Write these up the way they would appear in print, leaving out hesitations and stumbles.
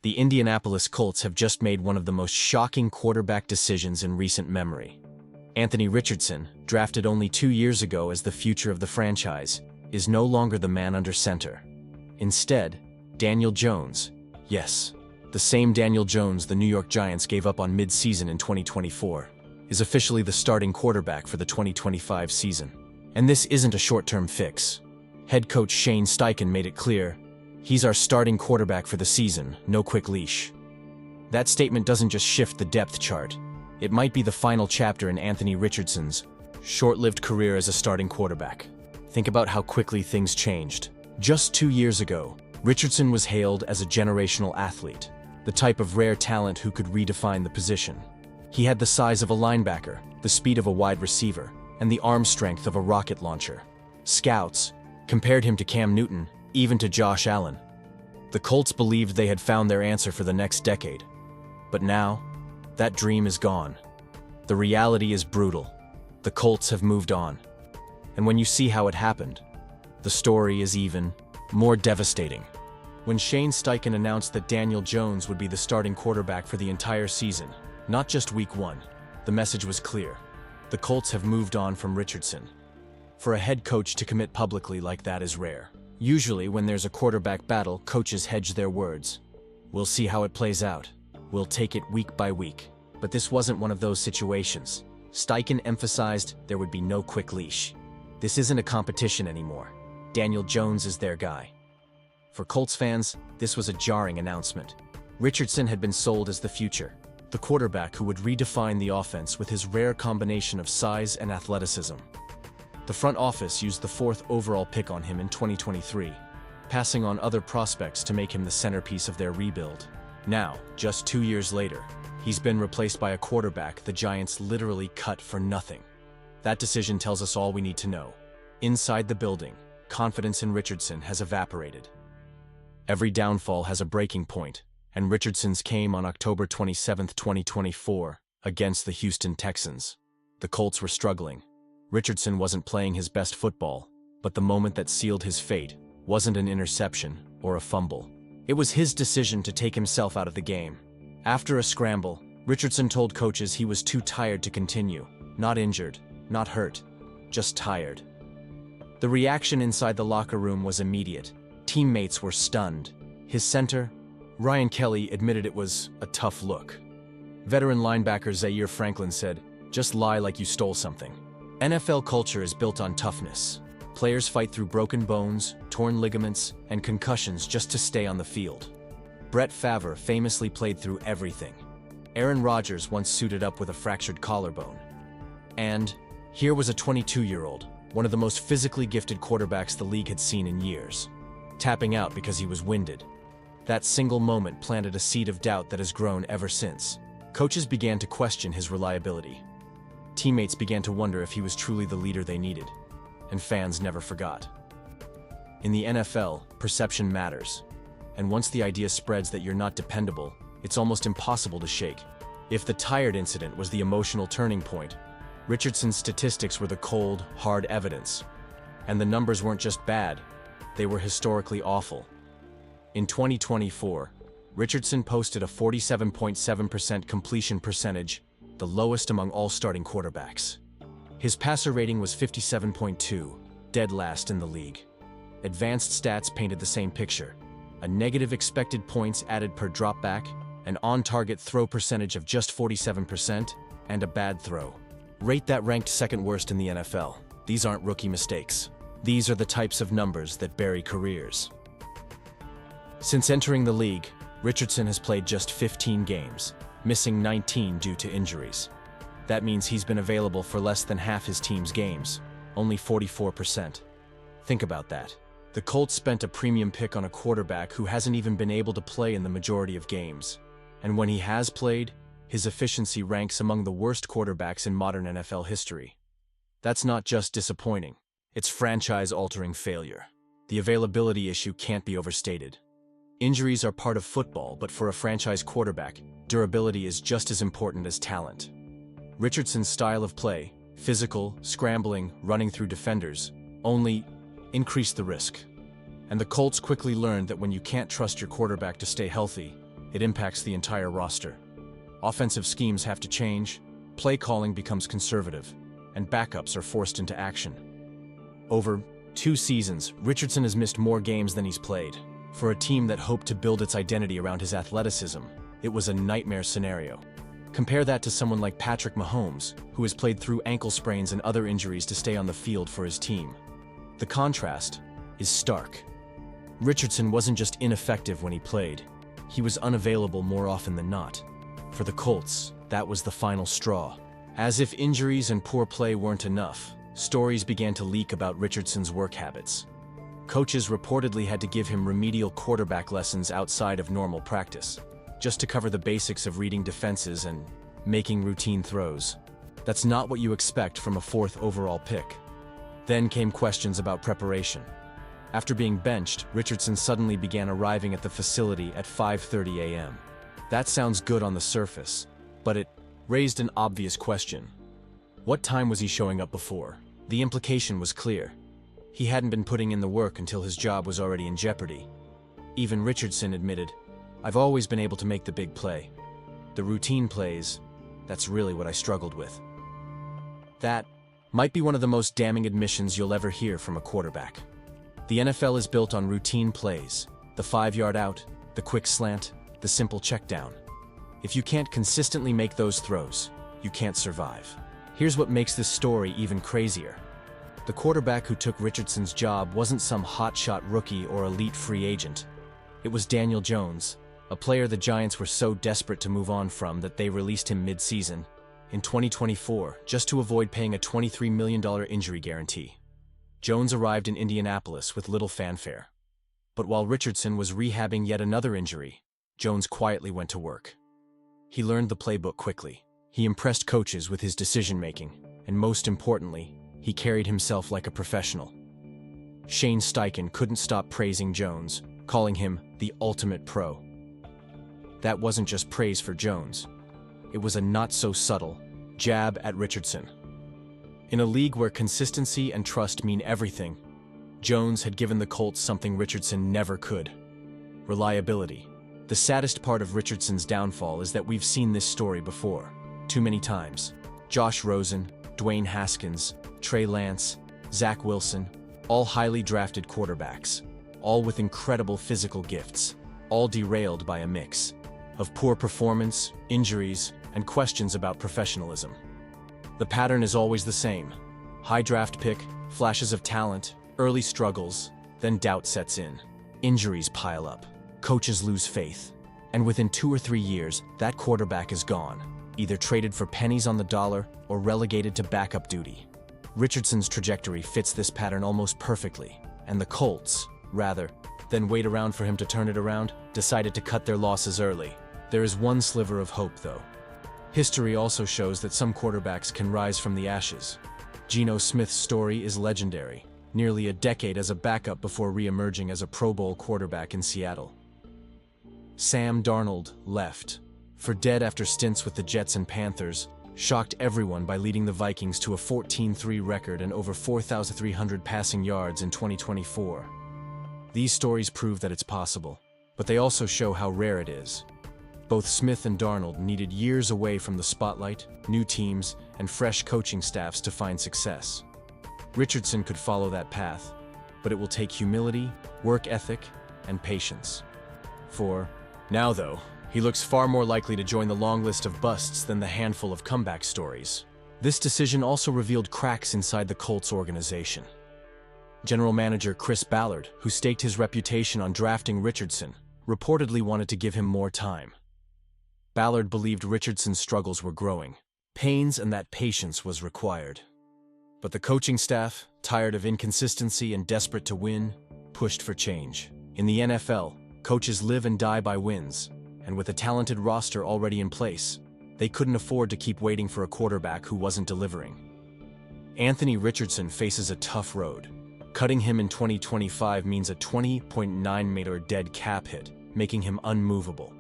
The Indianapolis Colts have just made one of the most shocking quarterback decisions in recent memory. Anthony Richardson, drafted only 2 years ago as the future of the franchise, is no longer the man under center. Instead, Daniel Jones, yes, the same Daniel Jones the New York Giants gave up on mid-season in 2024, is officially the starting quarterback for the 2025 season. And this isn't a short-term fix. Head coach Shane Steichen made it clear, he's our starting quarterback for the season, no quick leash. That statement doesn't just shift the depth chart. It might be the final chapter in Anthony Richardson's short-lived career as a starting quarterback. Think about how quickly things changed. Just 2 years ago, Richardson was hailed as a generational athlete, the type of rare talent who could redefine the position. He had the size of a linebacker, the speed of a wide receiver, and the arm strength of a rocket launcher. Scouts compared him to Cam Newton, even to Josh Allen. The Colts believed they had found their answer for the next decade. But now, that dream is gone. The reality is brutal. The Colts have moved on. And when you see how it happened, the story is even more devastating. When Shane Steichen announced that Daniel Jones would be the starting quarterback for the entire season, not just week 1, the message was clear. The Colts have moved on from Richardson. For a head coach to commit publicly like that is rare. Usually, when there's a quarterback battle, coaches hedge their words. We'll see how it plays out. We'll take it week by week. But this wasn't one of those situations. Steichen emphasized there would be no quick leash. This isn't a competition anymore. Daniel Jones is their guy. For Colts fans, this was a jarring announcement. Richardson had been sold as the future, the quarterback who would redefine the offense with his rare combination of size and athleticism. The front office used the 4th overall pick on him in 2023, passing on other prospects to make him the centerpiece of their rebuild. Now, just 2 years later, he's been replaced by a quarterback the Giants literally cut for nothing. That decision tells us all we need to know. Inside the building, confidence in Richardson has evaporated. Every downfall has a breaking point, and Richardson's came on October 27, 2024, against the Houston Texans. The Colts were struggling. Richardson wasn't playing his best football, but the moment that sealed his fate wasn't an interception or a fumble. It was his decision to take himself out of the game. After a scramble, Richardson told coaches he was too tired to continue. Not injured, not hurt, just tired. The reaction inside the locker room was immediate. Teammates were stunned. His center, Ryan Kelly, admitted it was a tough look. Veteran linebacker Zaire Franklin said, "Just lie like you stole something." NFL culture is built on toughness. Players fight through broken bones, torn ligaments, and concussions just to stay on the field. Brett Favre famously played through everything. Aaron Rodgers once suited up with a fractured collarbone. And here was a 22-year-old, one of the most physically gifted quarterbacks the league had seen in years, tapping out because he was winded. That single moment planted a seed of doubt that has grown ever since. Coaches began to question his reliability. Teammates began to wonder if he was truly the leader they needed. And fans never forgot. In the NFL, perception matters. And once the idea spreads that you're not dependable, it's almost impossible to shake. If the tired incident was the emotional turning point, Richardson's statistics were the cold, hard evidence. And the numbers weren't just bad, they were historically awful. In 2024, Richardson posted a 47.7% completion percentage, the lowest among all starting quarterbacks. His passer rating was 57.2, dead last in the league. Advanced stats painted the same picture. A negative expected points added per dropback, an on-target throw percentage of just 47%, and a bad throw. Rate that ranked second worst in the NFL. These aren't rookie mistakes. These are the types of numbers that bury careers. Since entering the league, Richardson has played just 15 games, missing 19 due to injuries. That means he's been available for less than half his team's games, only 44%. Think about that. The Colts spent a premium pick on a quarterback who hasn't even been able to play in the majority of games. And when he has played, his efficiency ranks among the worst quarterbacks in modern NFL history. That's not just disappointing. It's franchise-altering failure. The availability issue can't be overstated. Injuries are part of football, but for a franchise quarterback, durability is just as important as talent. Richardson's style of play, physical, scrambling, running through defenders, only increased the risk. And the Colts quickly learned that when you can't trust your quarterback to stay healthy, it impacts the entire roster. Offensive schemes have to change, play calling becomes conservative, and backups are forced into action. Over 2 seasons, Richardson has missed more games than he's played. For a team that hoped to build its identity around his athleticism, it was a nightmare scenario. Compare that to someone like Patrick Mahomes, who has played through ankle sprains and other injuries to stay on the field for his team. The contrast is stark. Richardson wasn't just ineffective when he played, he was unavailable more often than not. For the Colts, that was the final straw. As if injuries and poor play weren't enough, stories began to leak about Richardson's work habits. Coaches reportedly had to give him remedial quarterback lessons outside of normal practice, just to cover the basics of reading defenses and making routine throws. That's not what you expect from a 4th overall pick. Then came questions about preparation. After being benched, Richardson suddenly began arriving at the facility at 5:30 a.m. That sounds good on the surface, but it raised an obvious question. What time was he showing up before? The implication was clear. He hadn't been putting in the work until his job was already in jeopardy. Even Richardson admitted, "I've always been able to make the big play. The routine plays, that's really what I struggled with." That might be one of the most damning admissions you'll ever hear from a quarterback. The NFL is built on routine plays, the 5-yard out, the quick slant, the simple check down. If you can't consistently make those throws, you can't survive. Here's what makes this story even crazier. The quarterback who took Richardson's job wasn't some hotshot rookie or elite free agent. It was Daniel Jones, a player the Giants were so desperate to move on from that they released him mid-season, in 2024, just to avoid paying a $23 million injury guarantee. Jones arrived in Indianapolis with little fanfare. But while Richardson was rehabbing yet another injury, Jones quietly went to work. He learned the playbook quickly. He impressed coaches with his decision-making, and most importantly, he carried himself like a professional. Shane Steichen couldn't stop praising Jones, calling him the ultimate pro. That wasn't just praise for Jones. It was a not-so-subtle jab at Richardson. In a league where consistency and trust mean everything, Jones had given the Colts something Richardson never could: reliability. The saddest part of Richardson's downfall is that we've seen this story before, too many times. Josh Rosen, Dwayne Haskins, Trey Lance, Zach Wilson, all highly drafted quarterbacks, all with incredible physical gifts, all derailed by a mix of poor performance, injuries, and questions about professionalism. The pattern is always the same: high draft pick, flashes of talent, early struggles, then doubt sets in. Injuries pile up, coaches lose faith, and within 2 or 3 years, that quarterback is gone, either traded for pennies on the dollar or relegated to backup duty. Richardson's trajectory fits this pattern almost perfectly, and the Colts, rather than wait around for him to turn it around, decided to cut their losses early. There is one sliver of hope, though. History also shows that some quarterbacks can rise from the ashes. Geno Smith's story is legendary, nearly a decade as a backup before re-emerging as a Pro Bowl quarterback in Seattle. Sam Darnold left for dead after stints with the Jets and Panthers, shocked everyone by leading the Vikings to a 14-3 record and over 4,300 passing yards in 2024. These stories prove that it's possible, but they also show how rare it is. Both Smith and Darnold needed years away from the spotlight, new teams, and fresh coaching staffs to find success. Richardson could follow that path, but it will take humility, work ethic, and patience. For now, though, he looks far more likely to join the long list of busts than the handful of comeback stories. This decision also revealed cracks inside the Colts organization. General manager Chris Ballard, who staked his reputation on drafting Richardson, reportedly wanted to give him more time. Ballard believed Richardson's struggles were growing pains and that patience was required. But the coaching staff, tired of inconsistency and desperate to win, pushed for change. In the NFL, coaches live and die by wins, and with a talented roster already in place, they couldn't afford to keep waiting for a quarterback who wasn't delivering. Anthony Richardson faces a tough road. Cutting him in 2025 means a $20.9 million dead cap hit, making him unmovable.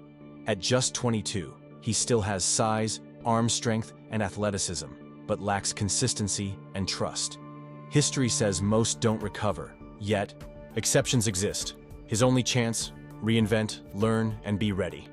At just 22, he still has size, arm strength, and athleticism, but lacks consistency and trust. History says most don't recover, yet exceptions exist. His only chance: reinvent, learn, and be ready.